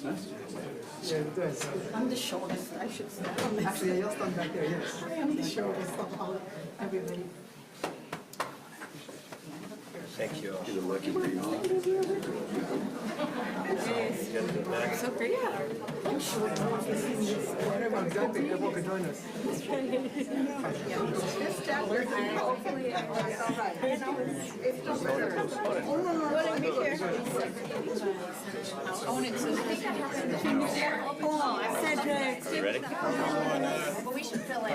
Yeah, it does. I'm the shortest, I should say. Actually, you'll stand back there, yes. I am the shortest of all, everybody. Thank you. So great. I'm sure. Everyone, exactly. Everyone can join us. Hopefully, it's all right. It's not better. Oh, no, let me hear. Oh, Cedric. Are you ready? We should fill in.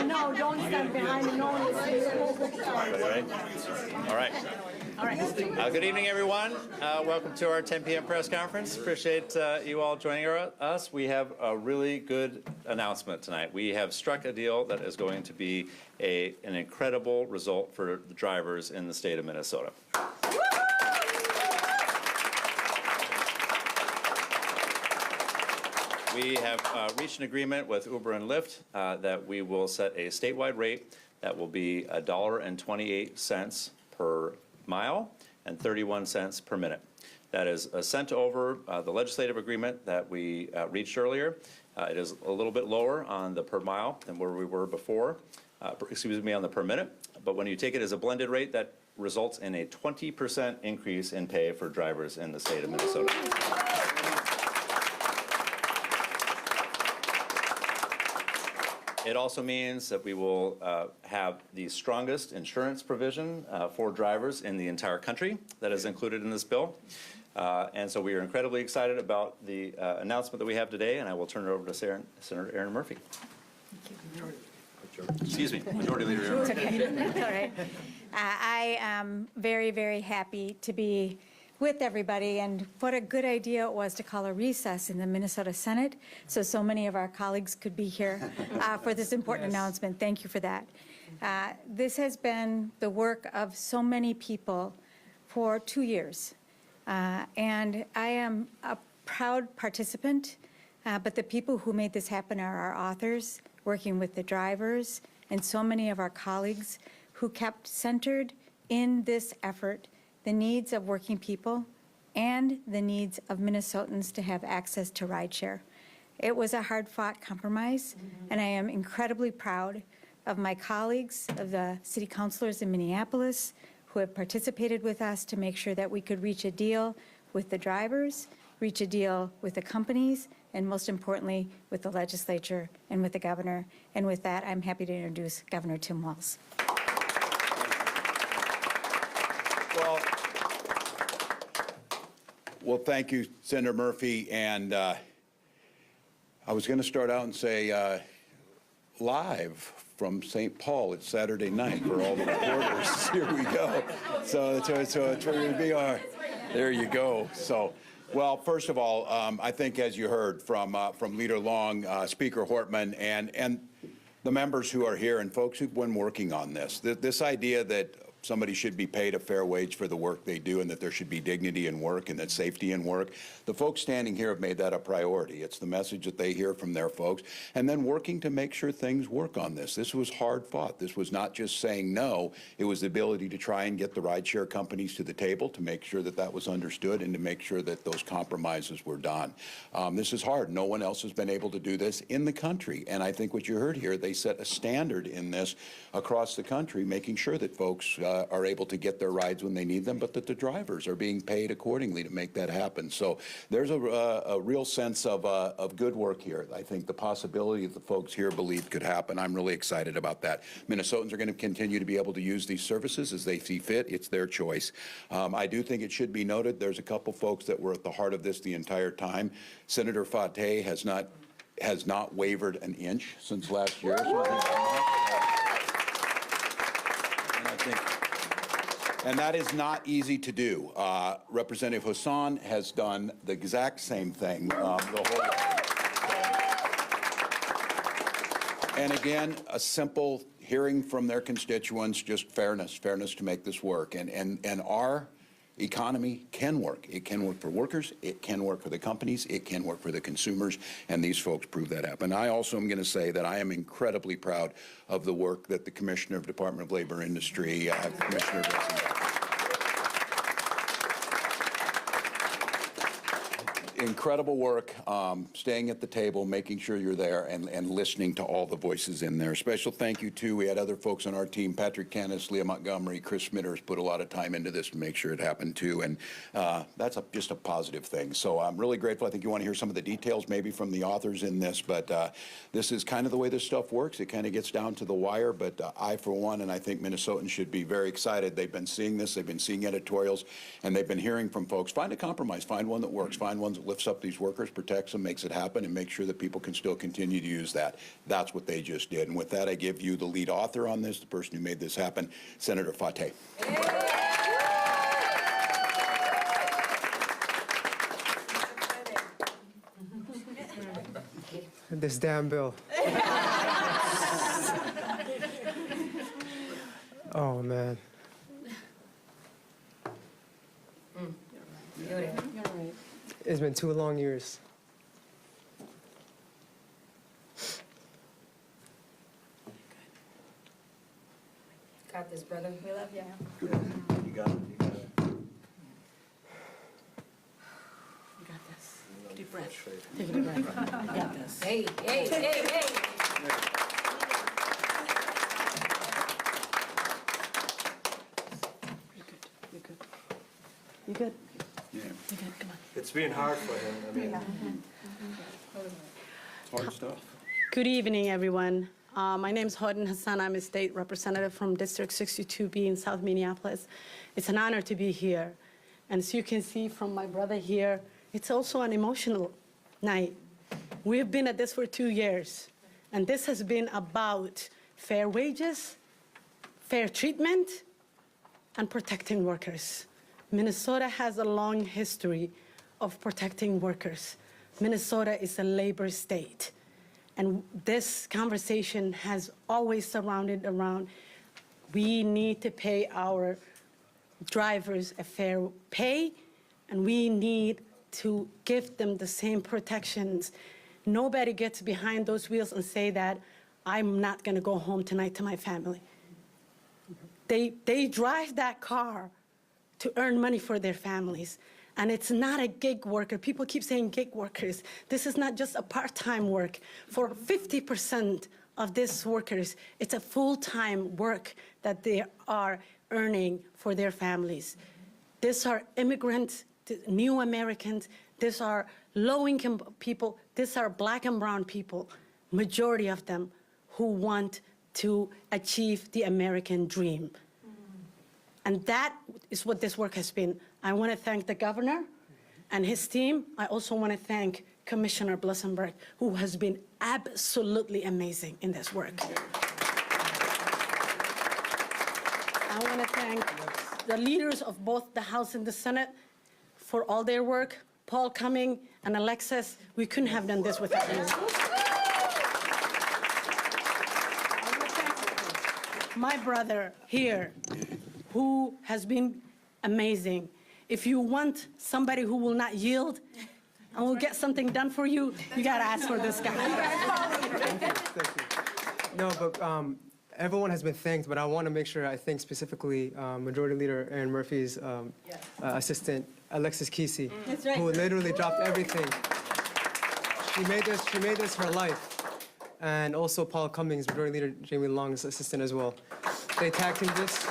No, don't stand behind me. No one is Everybody ready? All right. Good evening, everyone. Welcome to our 10 p.m. press conference. Appreciate you all joining us. We have a really good announcement tonight. We have struck a deal that is going to be an incredible result for the drivers in the state of Minnesota. We have reached an agreement with Uber and Lyft that we will set a statewide rate that will be $1.28 per mile and 31 cents per minute. That is sent over the legislative agreement that we reached earlier. It is a little bit lower on the per mile than where we were before, on the per minute. But when you take it as a blended rate, that results in a 20% increase in pay for drivers in the state of Minnesota. It also means that we will have the strongest insurance provision for drivers in the entire country that is included in this bill. And so we are incredibly excited about the announcement that we have today, and I will turn it over to Senator Erin Murphy. Excuse me, Majority Leader Erin Murphy. That's all right. I am very, very happy to be with everybody, and what a good idea it was to call a recess in the Minnesota Senate so many of our colleagues could be here for this important announcement. Thank you for that. This has been the work of so many people for 2 years, and I am a proud participant, but the people who made this happen are our authors, working with the drivers, and so many of our colleagues who kept centered in this effort the needs of working people and the needs of Minnesotans to have access to rideshare. It was a hard-fought compromise, and I am incredibly proud of my colleagues, of the city councilors in Minneapolis who have participated with us to make sure that we could reach a deal with the drivers, reach a deal with the companies, and most importantly, with the legislature and with the governor. And with that, I'm happy to introduce Governor Tim Walz. Well, thank you, Senator Murphy. And I was going to start out and say, live from St. Paul, it's Saturday night for all the reporters. Here we go. So it's where going to be our. There you go. So, well, first of all, I think as you heard from Leader Long, Speaker Hortman, and the members who are here and folks who've been working on this idea that somebody should be paid a fair wage for the work they do and that there should be dignity in work and that safety in work. The folks standing here have made that a priority. It's the message that they hear from their folks. And then working to make sure things work on this. This was hard fought. This was not just saying no. It was the ability to try and get the rideshare companies to the table to make sure that that was understood and to make sure that those compromises were done. This is hard. No one else has been able to do this in the country. And I think what you heard here, they set a standard in this across the country, making sure that folks are able to get their rides when they need them, but that the drivers are being paid accordingly to make that happen. So there's a real sense of good work here. I think the possibility that the folks here believe could happen. I'm really excited about that. Minnesotans are going to continue to be able to use these services as they see fit. It's their choice. I do think it should be noted there's a couple folks that were at the heart of this the entire time. Senator Fateh has not wavered an inch since last year. And that is not easy to do. Representative Hassan has done the exact same thing the whole And again, a simple hearing from their constituents, just fairness to make this work. And our economy can work. It can work for workers, it can work for the companies, it can work for the consumers, and these folks prove that happen. I also am going to say that I am incredibly proud of the work that the Commissioner of Department of Labor and Industry, Commissioner incredible work, staying at the table, making sure you're there, and listening to all the voices in there. Special thank you, too. We had other folks on our team, Patrick Canis, Leah Montgomery, Chris Smitters, put a lot of time into this to make sure it happened, too. And that's just a positive thing. So I'm really grateful. I think you want to hear some of the details maybe from the authors in this, but this is kind of the way this stuff works. It kind of gets down to the wire, but I, for one, and I think Minnesotans should be very excited. They've been seeing this. They've been seeing editorials, and they've been hearing from folks. Find a compromise. Find one that works. Find one that lifts up these workers, protects them, makes it happen, and makes sure that people can still continue to use that. That's what they just did. And with that, I give you the lead author on this, the person who made this happen, Senator Fateh. This damn bill. Oh, man. You're right. It's been 2 long years. Got this, brother. We love you. You got it. You got it. You got this. Deep breath. Take a deep breath. You got this. Hey, hey, hey, hey. You good? Yeah. You good? Come on. It's been hard for him. I mean, It's hard stuff. Good evening, everyone. My name is Hodin Hassan. I'm a state representative from District 62B in South Minneapolis. It's an honor to be here. And as you can see from my brother here, it's also an emotional night. We've been at this for 2 years, and this has been about fair wages, fair treatment, and protecting workers. Minnesota has a long history of protecting workers. Minnesota is a labor state. And this conversation has always surrounded around, we need to pay our drivers a fair pay, and we need to give them the same protections. Nobody gets behind those wheels and say that I'm not going to go home tonight to my family. They drive that car to earn money for their families. And it's not a gig worker. People keep saying gig workers. This is not just a part-time work. For 50% of these workers, it's a full-time work that they are earning for their families. These are immigrants, new Americans. These are low-income people. These are black and brown people, majority of them, who want to achieve the American dream. And that is what this work has been. I want to thank the governor and his team. I also want to thank Commissioner Blissenberg, who has been absolutely amazing in this work. I want to thank the leaders of both the House and the Senate for all their work. Paul Cumming and Alexis, we couldn't have done this without you. I want to thank my brother here, who has been amazing. If you want somebody who will not yield and will get something done for you, you got to ask for this guy. Thank you. No, but everyone has been thanked, but I want to make sure I thank specifically Majority Leader Aaron Murphy's assistant, Alexis Kesey, who literally dropped everything. She made this her life. And also Paul Cummings, Majority Leader Jamie Long's assistant as well. They tag teamed this.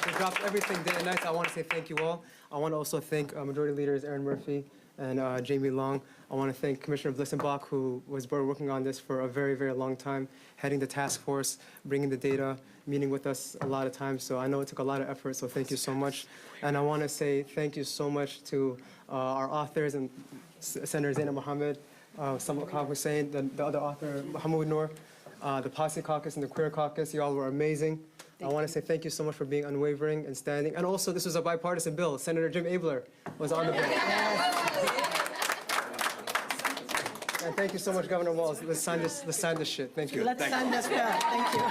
They dropped everything day and night. I want to say thank you all. I want to also thank Majority Leaders Aaron Murphy and Jamie Long. I want to thank Commissioner Blissenbach, who was working on this for a very, very long time, heading the task force, bringing the data, meeting with us a lot of times. So I know it took a lot of effort, so thank you so much. And I want to say thank you so much to our authors and Senator Zainab Mohammed, Samak Hussein, the other author, Muhammad Noor, the Posse Caucus and the Queer Caucus. You all were amazing. I want to say thank you so much for being unwavering and standing. And also, this was a bipartisan bill. Senator Jim Abler was on the bill. And thank you so much, Governor Walz. Let's sign this shit. Thank you. Let's sign this bill. Thank you.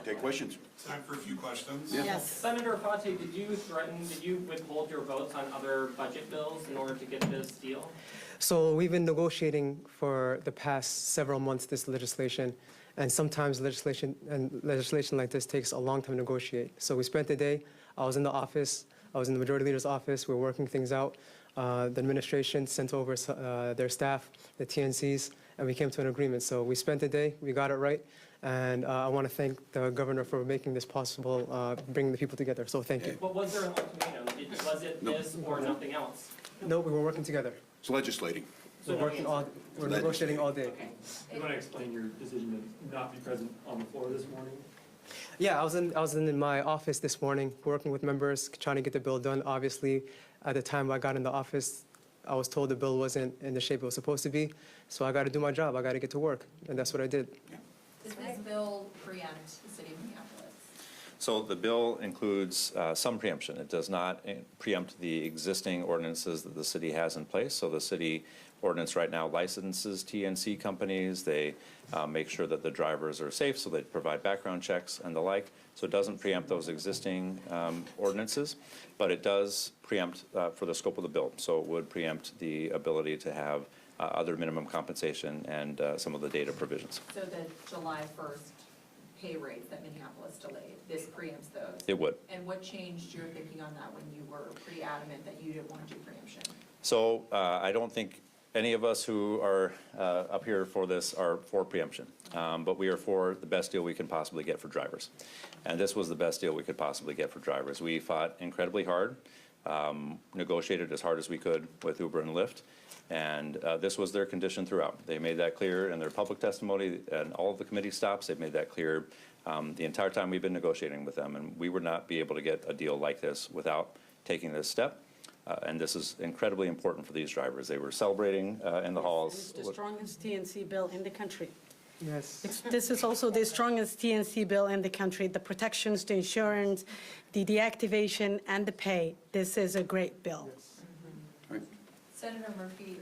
Take questions. Time for a few questions. Yes. Senator Fate, did you withhold your votes on other budget bills in order to get this deal? So we've been negotiating for the past several months this legislation, and sometimes legislation like this takes a long time to negotiate. So we spent the day, I was in the office, I was in the Majority Leader's office, we were working things out. The administration sent over their staff, the TNCs, and we came to an agreement. So we spent the day, we got it right, and I want to thank the governor for making this possible, bringing the people togetger. So thank you. But was there an ultimatum? Was it this or nothing else? No, we were working together. It's legislating. We're negotiating all day. You want to explain your decision to not be present on the floor this morning? Yeah, I was in my office this morning, working with members, trying to get the bill done. Obviously, at the time I got in the office, I was told the bill wasn't in the shape it was supposed to be. So I got to do my job. I got to get to work, and that's what I did. Does this bill preempt the city of Minneapolis? So the bill includes some preemption. It does not preempt the existing ordinances that the city has in place. So the city ordinance right now licenses TNC companies. They make sure that the drivers are safe, so they provide background checks and the like. So it doesn't preempt those existing ordinances, but it does preempt for the scope of the bill. So it would preempt the ability to have other minimum compensation and some of the data provisions. So the July 1st pay rates that Minneapolis delayed, this preempts those? It would. And what changed your thinking on that when you were pretty adamant that you didn't want to do preemption? So I don't think any of us who are up here for this are for preemption, but we are for the best deal we can possibly get for drivers. And this was the best deal we could possibly get for drivers. We fought incredibly hard, negotiated as hard as we could with Uber and Lyft, and this was their condition throughout. They made that clear in their public testimony and all of the committee stops. They've made that clear the entire time we've been negotiating with them, and we would not be able to get a deal like this without taking this step. And this is incredibly important for these drivers. They were celebrating in the halls. It's the strongest TNC bill in the country. Yes. This is also the strongest TNC bill in the country. The protections, the insurance, the deactivation, and the pay. This is a great bill. Right. Senator Murphy,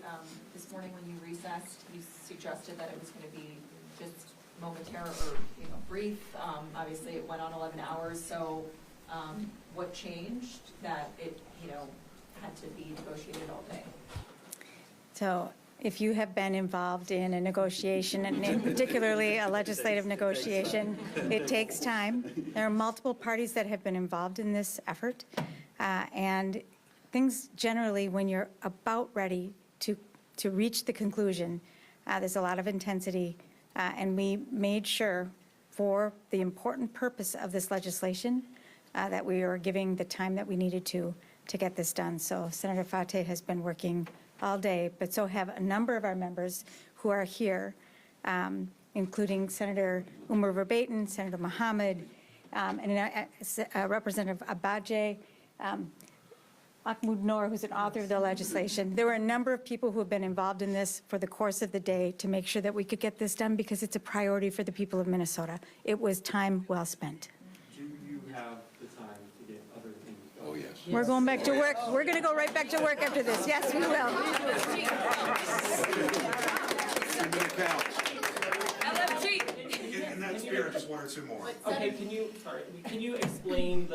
this morning when you recessed, you suggested that it was going to be just momentary or brief. Obviously, it went on 11 hours. So what changed that it had to be negotiated all day? So if you have been involved in a negotiation, and particularly a legislative negotiation, it takes time. There are multiple parties that have been involved in this effort, and things generally, when you're about ready to reach the conclusion, there's a lot of intensity, and we made sure for the important purpose of this legislation that we were giving the time that we needed to get this done. So Senator Fate has been working all day, but so have a number of our members who are here, including Senator Umar Verbatim, Senator Mohammed, and Representative Abaje, Mahmoud Noor, who's an author of the legislation. There were a number of people who have been involved in this for the course of the day to make sure that we could get this done because it's a priority for the people of Minnesota. It was time well spent. Do you have the time to get other things done? Oh, yes. We're going back to work. We're going to go right back to work after this. Yes, we will. In that spirit, just one or two more. Okay, can you explain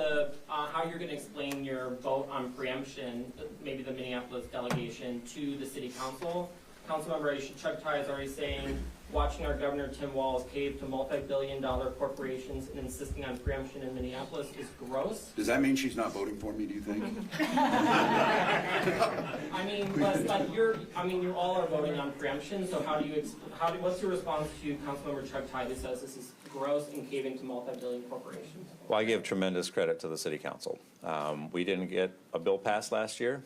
how you're going to explain your vote on preemption, maybe the Minneapolis delegation, to the city council? Councilmember Chuck Ty is already saying, watching our Governor Tim Walz cave to multi-billion-dollar corporations and insisting on preemption in Minneapolis is gross. Does that mean she's not voting for me, do you think? I mean, but you all are voting on preemption, so what's your response to Councilmember Chuck Ty who says this is gross and caving to multi-billion corporations? Well, I give tremendous credit to the city council. We didn't get a bill passed last year.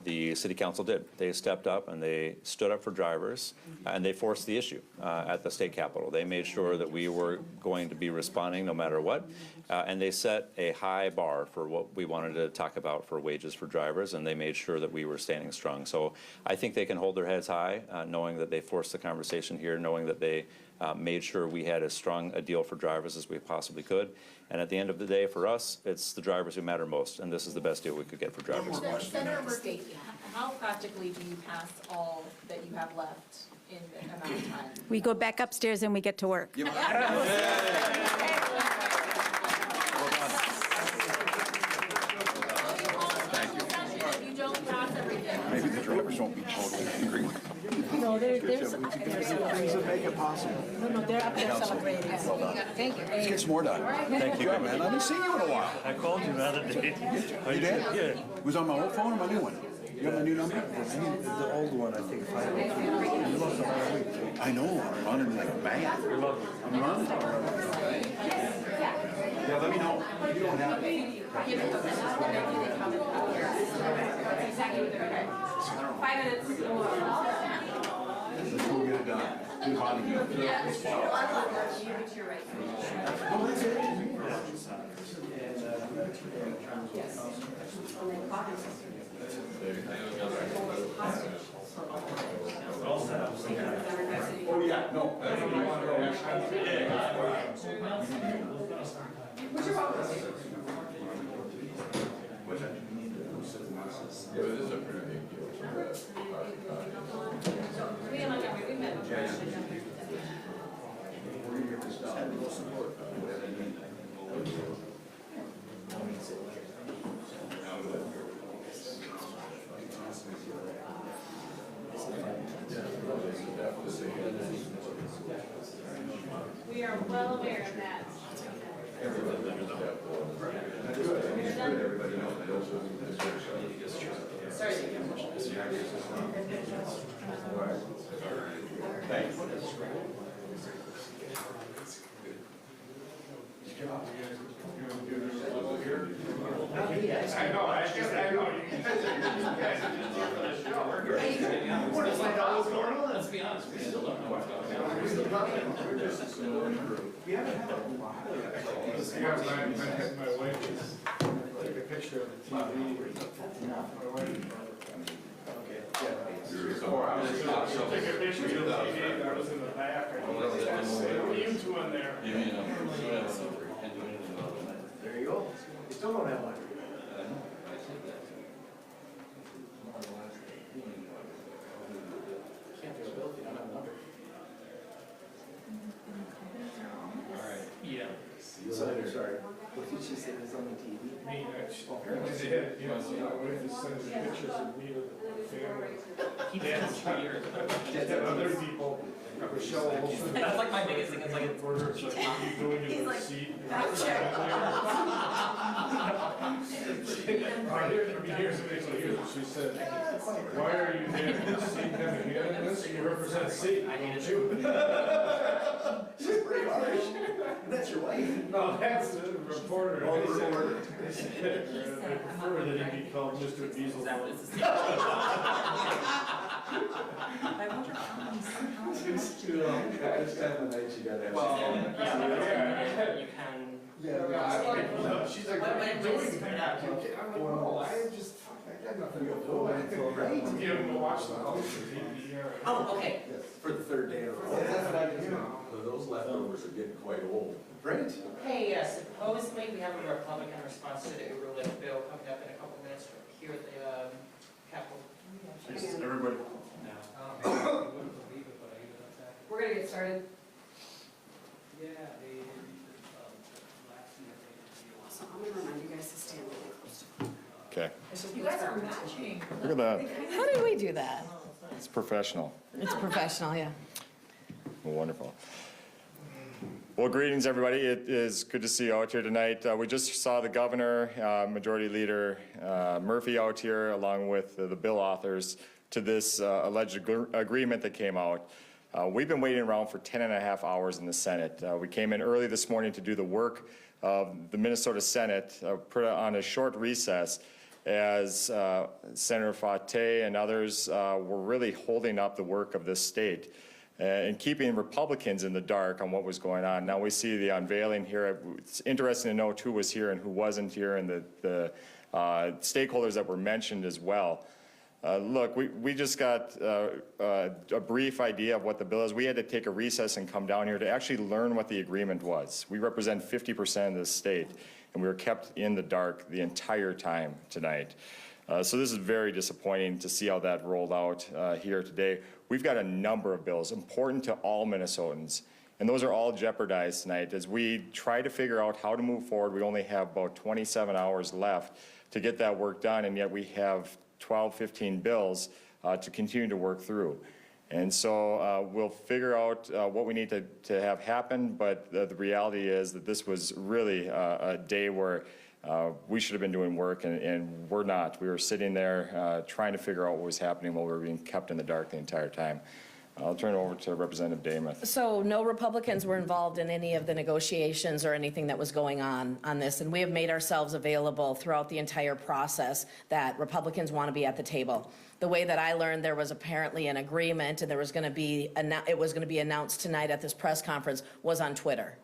The city council did. They stepped up and they stood up for drivers, and they forced the issue at the state capitol. They made sure that we were going to be responding no matter what, and they set a high bar for what we wanted to talk about for wages for drivers, and they made sure that we were standing strong. So I think they can hold their heads high, knowing that they forced the conversation here, knowing that they made sure we had as strong a deal for drivers as we possibly could. And at the end of the day, for us, it's the drivers who matter most, and this is the best deal we could get for drivers. Senator Murphy, how practically do you pass all that you have left in the amount of time? We go back upstairs and we get to work. Yeah. No, there's Things that make it possible. no, they're up there celebrating. Thank you. Let's get some more done. Thank you, man. I haven't seen you in a while. I called you the other day. You did? Yeah. Was on my old phone or my new one? You have my new number? The old one, I think, 502. You lost a lot of weight, too. I know, I'm running like mad. You're lovely. I'm running. Yeah, let me know. You don't have it. Let's go get it done. Good bonding. No, that's it. Oh, yeah, no. We are well aware of that. I know, I know. What is my dog's going on? Let's be honest, we still don't know what's going on. We haven't had a while. My wife is, took a picture of the TV. My wife. Okay, yeah. I was took a picture of the TV, I was in the back. You two in there. There you go. You still don't have one. Can't do a bill if you don't have a number. Yeah. Sorry. What did she say was on the TV? Me, apparently they had, you know, my wife is sending pictures of me with the family. He did this for years. Just had other people, Michelle Olsen. That's like my biggest thing, it's like, Reporter, it's like, what are you doing in the seat? Here's the next one, she said, why are you there? See him again in this? You represent C, don't you? She's pretty harsh. That's your wife? No, that's the reporter. Oh, the reporter. They prefer that he be called Mr. Diesel. is that what it's? It's kind of a night you gotta have. Yeah, you can. Yeah, she's like, what are you doing there? I'm like, well, I just, I got nothing to do. Give him to watch the house. Oh, okay. For the third day in a row. That's what I do. Those leftovers are getting quite old. Right. Hey, supposedly we have a Republican response to the Uber Lyft bill coming up in a couple minutes here at the Capitol. Everybody. We're gonna get started. So I'm gonna remind you guys to stand really close to. Okay, You guys are matching. look at that. How did we do that? It's professional. It's professional, yeah. Wonderful. Well, greetings, everybody. It is good to see you out here tonight. We just saw the governor, Majority Leader Murphy out here, along with the bill authors to this alleged agreement that came out. We've been waiting around for 10 and a half hours in the Senate. We came in early this morning to do the work of the Minnesota Senate, put on a short recess as Senator Fate and others were really holding up the work of this state and keeping Republicans in the dark on what was going on. Now we see the unveiling here. It's interesting to note who was here and who wasn't here, and the stakeholders that were mentioned as well. Look, we just got a brief idea of what the bill is. We had to take a recess and come down here to actually learn what the agreement was. We represent 50% of this state, and we were kept in the dark the entire time tonight. So this is very disappointing to see how that rolled out here today. We've got a number of bills important to all Minnesotans, and those are all jeopardized tonight. As we try to figure out how to move forward, we only have about 27 hours left to get that work done, and yet we have 12, 15 bills to continue to work through. And so we'll figure out what we need to have happen, but the reality is that this was really a day where we should have been doing work, and we're not. We were sitting there trying to figure out what was happening while we were being kept in the dark the entire time. I'll turn it over to Representative Damath. So no Republicans were involved in any of the negotiations or anything that was going on this, and we have made ourselves available throughout the entire process that Republicans want to be at the table. The way that I learned, there was apparently an agreement, and it was going to be announced tonight at this press conference, was on Twitter.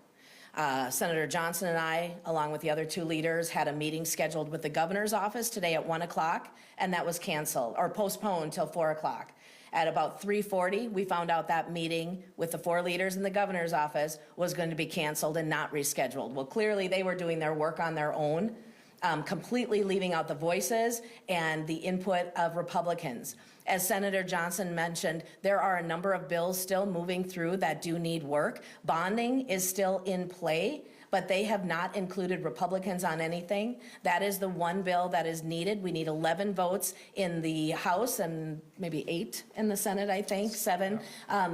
Senator Johnson and I, along with the other two leaders, had a meeting scheduled with the governor's office today at 1 o'clock, and that was canceled or postponed till 4 o'clock. At about 3:40, we found out that meeting with the four leaders in the governor's office was going to be canceled and not rescheduled. Well, clearly they were doing their work on their own, completely leaving out the voices and the input of Republicans. As Senator Johnson mentioned, there are a number of bills still moving through that do need work. Bonding is still in play, but they have not included Republicans on anything. That is the one bill that is needed. We need 11 votes in the House and maybe 8 in the Senate, I think, 7.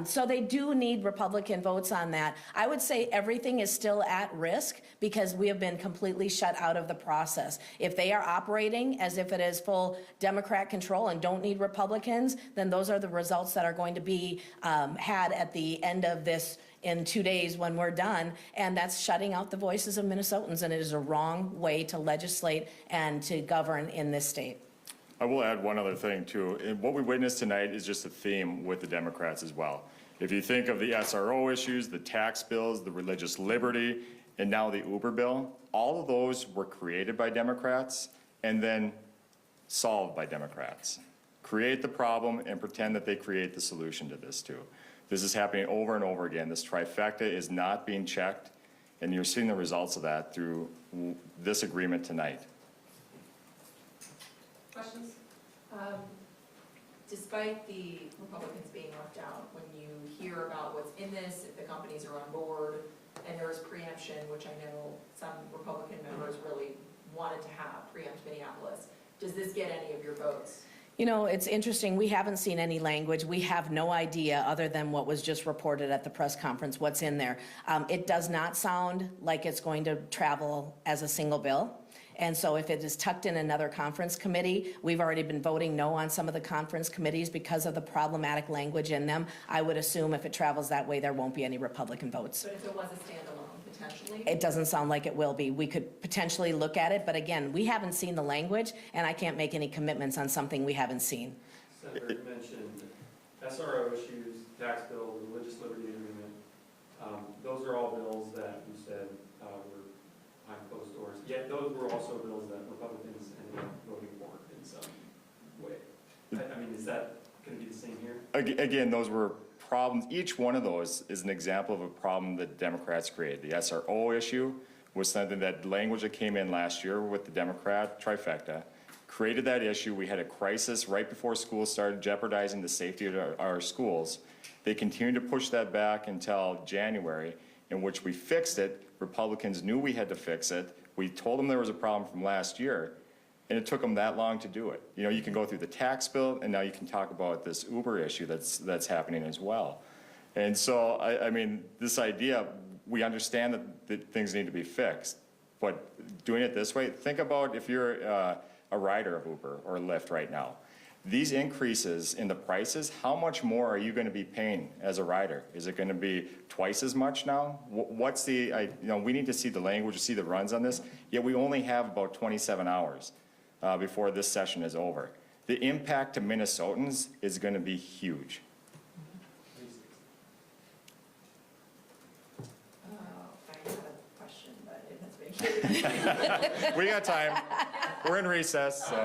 So they do need Republican votes on that. I would say everything is still at risk because we have been completely shut out of the process. If they are operating as if it is full Democrat control and don't need Republicans, then those are the results that are going to be had at the end of this in 2 days when we're done, and that's shutting out the voices of Minnesotans, and it is a wrong way to legislate and to govern in this state. I will add one other thing, too. And what we witnessed tonight is just a theme with the Democrats as well. If you think of the SRO issues, the tax bills, the religious liberty, and now the Uber bill, all of those were created by Democrats and then solved by Democrats. Create the problem and pretend that they create the solution to this, too. This is happening over and over again. This trifecta is not being checked, and you're seeing the results of that through this agreement tonight. Questions? Despite the Republicans being left out, when you hear about what's in this, if the companies are on board, and there is preemption, which I know some Republican members really wanted to have, preempt Minneapolis, does this get any of your votes? You know, it's interesting. We haven't seen any language. We have no idea, other than what was just reported at the press conference, what's in there. It does not sound like it's going to travel as a single bill. And so if it is tucked in another conference committee, we've already been voting no on some of the conference committees because of the problematic language in them. I would assume if it travels that way, there won't be any Republican votes. But if it was a standalone, potentially? It doesn't sound like it will be. We could potentially look at it, but again, we haven't seen the language, and I can't make any commitments on something we haven't seen. Senator, you mentioned SRO issues, tax bill, the religious liberty agreement. Those are all bills that you said were behind closed doors. Yet those were also bills that Republicans ended up voting for in some way. I mean, is that going to be the same here? Again, those were problems. Each one of those is an example of a problem that Democrats created. The SRO issue was something that language that came in last year with the Democrat trifecta created that issue. We had a crisis right before school started, jeopardizing the safety of our schools. They continued to push that back until January, in which we fixed it. Republicans knew we had to fix it. We told them there was a problem from last year, and it took them that long to do it. You know, you can go through the tax bill, and now you can talk about this Uber issue that's happening as well. And so, I mean, this idea, we understand that things need to be fixed, but doing it this way, think about if you're a rider of Uber or Lyft right now. These increases in the prices, how much more are you going to be paying as a rider? Is it going to be twice as much now? What's the, you know, we need to see the language, see the runs on this, yet we only have about 27 hours before this session is over. The impact to Minnesotans is going to be huge. I have a question, but it has been. We got time. We're in recess. Speaking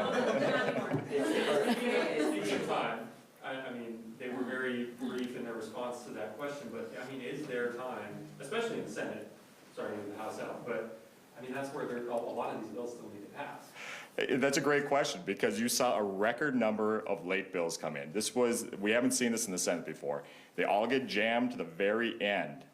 of time, I mean, they were very brief in their response to that question, but I mean, is there time, especially in the Senate, starting with the House out, but I mean, that's where a lot of these bills still need to pass. That's a great question, because you saw a record number of late bills come in. We haven't seen this in the Senate before. They all get jammed to the very end.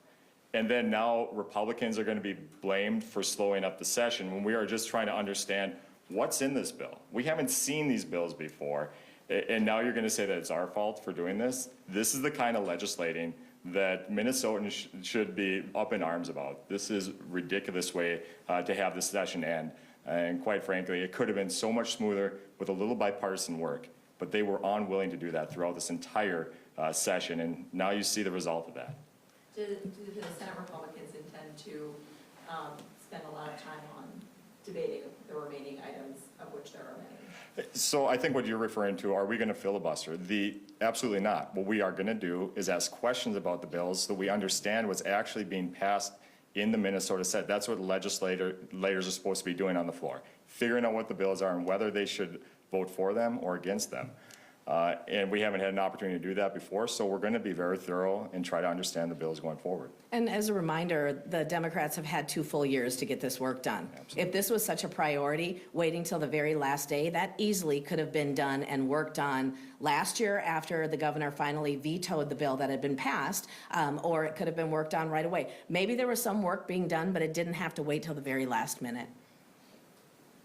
And then now Republicans are going to be blamed for slowing up the session when we are just trying to understand what's in this bill. We haven't seen these bills before. And now you're going to say that it's our fault for doing this? This is the kind of legislating that Minnesotans should be up in arms about. This is a ridiculous way to have this session end. And quite frankly, it could have been so much smoother with a little bipartisan work, but they were unwilling to do that throughout this entire session, and now you see the result of that. Do the Senate Republicans intend to spend a lot of time on debating the remaining items, of which there are many? So I think what you're referring to, are we going to filibuster? Absolutely not. What we are going to do is ask questions about the bills so that we understand what's actually being passed in the Minnesota Senate. That's what legislators are supposed to be doing on the floor, figuring out what the bills are and whether they should vote for them or against them. And we haven't had an opportunity to do that before, so we're going to be very thorough and try to understand the bills going forward. And as a reminder, the Democrats have had 2 full years to get this work done. Absolutely. If this was such a priority, waiting till the very last day, that easily could have been done and worked on last year after the governor finally vetoed the bill that had been passed, or it could have been worked on right away. Maybe there was some work being done, but it didn't have to wait till the very last minute.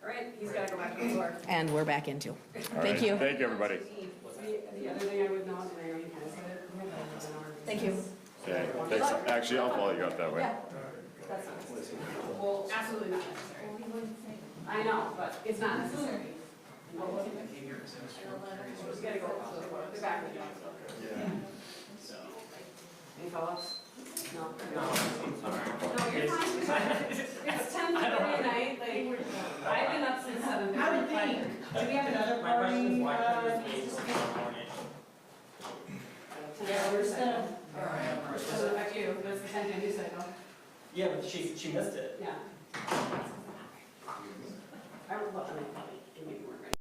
All right, he's got to go back to the floor. And we're back into. All Thank right. you. Thank you, everybody. The other thing I would note, and I already kind of said it. Thank you. Okay, thanks. Actually, I'll follow you up that way. That's not necessary. Well, absolutely not necessary. I know, but it's not necessary. You gotta go to the back of the office. Any follow-ups? No. No, you're fine. It's 10:30 at night, like, I've been up since 7:30. I would think, do we have another My question is, party? why couldn't this wait until the morning? Yeah, we're still. Doesn't affect you, but it's the 10 news cycle. Yeah, but she missed it. Yeah. I would love to make money, and maybe we're ready.